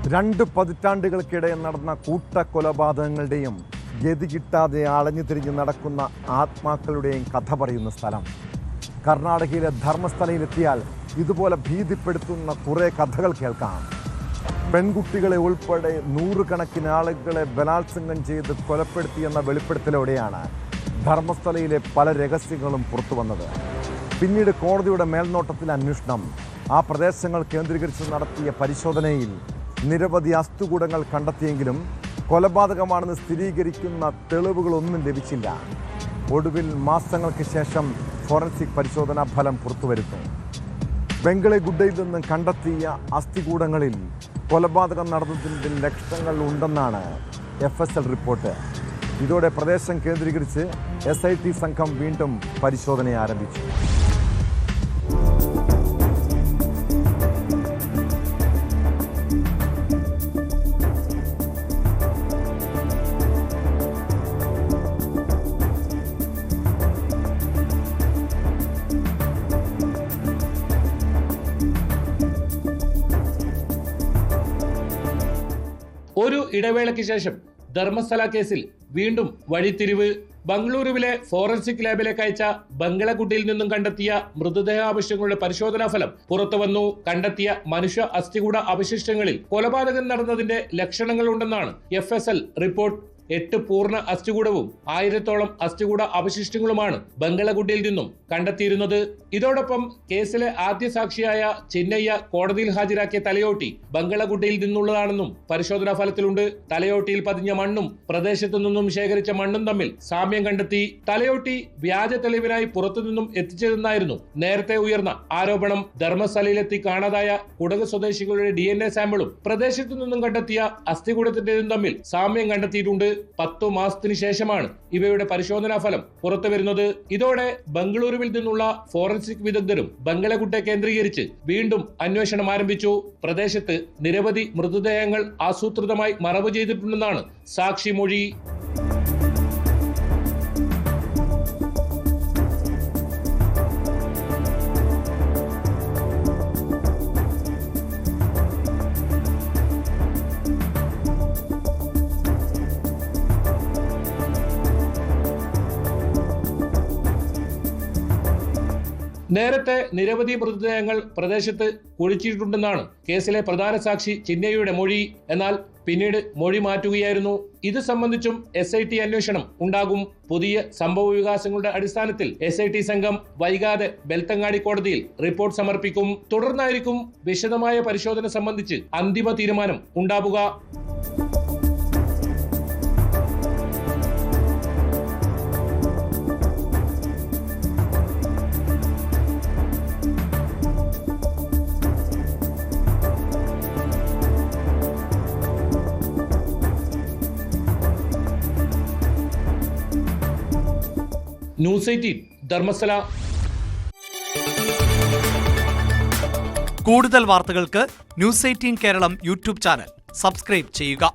2 പതിറ്റാണ്ടുകൾക്കിടെ നടന്ന കൂട്ടക്കൊലപാതകങ്ങളുടെയും ഗതി കിട്ടാതെ അലഞ്ഞു തിരിഞ്ഞ് നടക്കുന്ന ആത്മാക്കളുടെയും കഥ പറയുന്ന സ്ഥലം. കർണാടകയിലെ ധർമ്മസ്ഥലയിലെത്തിയാൽ ഇതുപോലെ ഭീതിപ്പെടുത്തുന്ന കുറേ കഥകൾ കേൾക്കാം. പെൺകുട്ടികളെ ഉൾപ്പെടെ 100 കണക്കിന് ആളുകളെ ബലാത്സംഗം ചെയ്ത് കൊലപ്പെടുത്തിയെന്ന വെളിപ്പെടുത്തലോടെയാണ് ധർമ്മസ്ഥലയിലെ പല രഹസ്യങ്ങളും പുറത്തു വന്നത്. പിന്നീട് കോടതിയുടെ മേൽനോട്ടത്തിൽ അന്വേഷണം. ആ പ്രദേശങ്ങൾ കേന്ദ്രീകരിച്ച് നടത്തിയ പരിശോധനയിൽ നിരവധി അസ്ഥികൂടങ്ങൾ കണ്ടെത്തിയെങ്കിലും കൊലപാതകമാണെന്ന് സ്ഥിരീകരിക്കുന്ന തെളിവുകളൊന്നും ലഭിച്ചില്ല. ഒടുവിൽ മാസങ്ങൾക്ക് ശേഷം ഫോറൻസിക് പരിശോധനാ ഫലം പുറത്തുവരുന്നു. ബംഗളഗുഡയിൽ നിന്ന് കണ്ടെത്തിയ അസ്ഥികൂടങ്ങളിൽ കൊലപാതകം നടന്നതിൻ്റെ ലക്ഷണങ്ങൾ ഉണ്ടെന്നാണ് FSL റിപ്പോർട്ട്. ഇതോടെ പ്രദേശം കേന്ദ്രീകരിച്ച് SIT സംഘം വീണ്ടും പരിശോധന ആരംഭിച്ചു. ഒരു ഇടവേളയ്ക്ക് ശേഷം ധർമ്മസ്ഥല കേസിൽ വീണ്ടും വഴിത്തിരിവ്. ബംഗളൂരുവിലെ ഫോറൻസിക് ലാബിലേക്ക് അയച്ച ബംഗളഗുഡയിൽ നിന്നും കണ്ടെത്തിയ മൃതദേഹാവശിഷ്ടങ്ങളുടെ പരിശോധനാ ഫലം പുറത്തുവന്നു. കണ്ടെത്തിയ മനുഷ്യ അസ്ഥികൂട അവശിഷ്ടങ്ങളിൽ കൊലപാതകം നടന്നതിന്റെ ലക്ഷണങ്ങളുണ്ടെന്നാണ് FSL റിപ്പോർട്ട്. 8 പൂർണ്ണ അസ്ഥികൂടവും 1000-ഓളം അസ്ഥികൂട അവശിഷ്ടങ്ങളുമാണ് ബംഗളഗുഡയിൽ നിന്നും കണ്ടെത്തിയിരുന്നത്. ഇതോടൊപ്പം കേസിലെ ആദ്യ സാക്ഷിയായ ചിന്നയ്യ കോടതിയിൽ ഹാജരാക്കിയ തലയോട്ടി ബംഗളഗുഡയിൽ നിന്നുള്ളതാണെന്നും പരിശോധനാ ഫലത്തിലുണ്ട്. തലയോട്ടിയിൽ പതിഞ്ഞ മണ്ണും പ്രദേശത്തു നിന്നും ശേഖരിച്ച മണ്ണും തമ്മിൽ സാമ്യം കണ്ടെത്തി. തലയോട്ടി വ്യാജ തെളിവിനായി പുറത്തുനിന്നും എത്തിച്ചതെന്നായിരുന്നു നേരത്തെ ഉയർന്ന ആരോപണം. ധർമ്മസ്ഥലയിലെത്തി കാണാതായ കുടക് സ്വദേശികളുടെ DNA സാമ്പിളും പ്രദേശത്തു നിന്നും കണ്ടെത്തിയ അസ്ഥികൂടത്തിന്റേതും തമ്മിൽ സാമ്യം കണ്ടെത്തിയിട്ടുണ്ട്. 10 മാസത്തിന് ശേഷമാണ് ഇവയുടെ പരിശോധനാ ഫലം പുറത്തുവരുന്നത്. ഇതോടെ ബംഗളൂരുവിൽ നിന്നുള്ള ഫോറൻസിക് വിദഗ്ധരും ബംഗളഗുഡെ കേന്ദ്രീകരിച്ച് വീണ്ടും അന്വേഷണം ആരംഭിച്ചു. പ്രദേശത്ത് നിരവധി മൃതദേഹങ്ങൾ ആസൂത്രിതമായി മറവ് ചെയ്തിട്ടുണ്ടെന്നാണ് സാക്ഷി മൊഴി. നേരത്തെ നിരവധി മൃതദേഹങ്ങൾ പ്രദേശത്ത് കുഴിച്ചിട്ടുണ്ടെന്നാണ് കേസിലെ പ്രധാന സാക്ഷി ചിന്നയ്യയുടെ മൊഴി. എന്നാൽ പിന്നീട് മൊഴി മാറ്റുകയായിരുന്നു. ഇത് സംബന്ധിച്ചും SIT അന്വേഷണം ഉണ്ടാകും. പുതിയ സംഭവ വികാസങ്ങളുടെ അടിസ്ഥാനത്തിൽ SIT സംഘം വൈകാതെ ബെൽത്തങ്ങാടി കോടതിയിൽ റിപ്പോർട്ട് സമർപ്പിക്കും. തുടർന്നായിരിക്കും വിശദമായ പരിശോധന സംബന്ധിച്ച് അന്തിമ തീരുമാനം ഉണ്ടാവുക. News 18 ധർമ്മസ്ഥല. കൂടുതൽ വാർത്തകൾക്ക് News 18 Keralam YouTube channel subscribe ചെയ്യുക.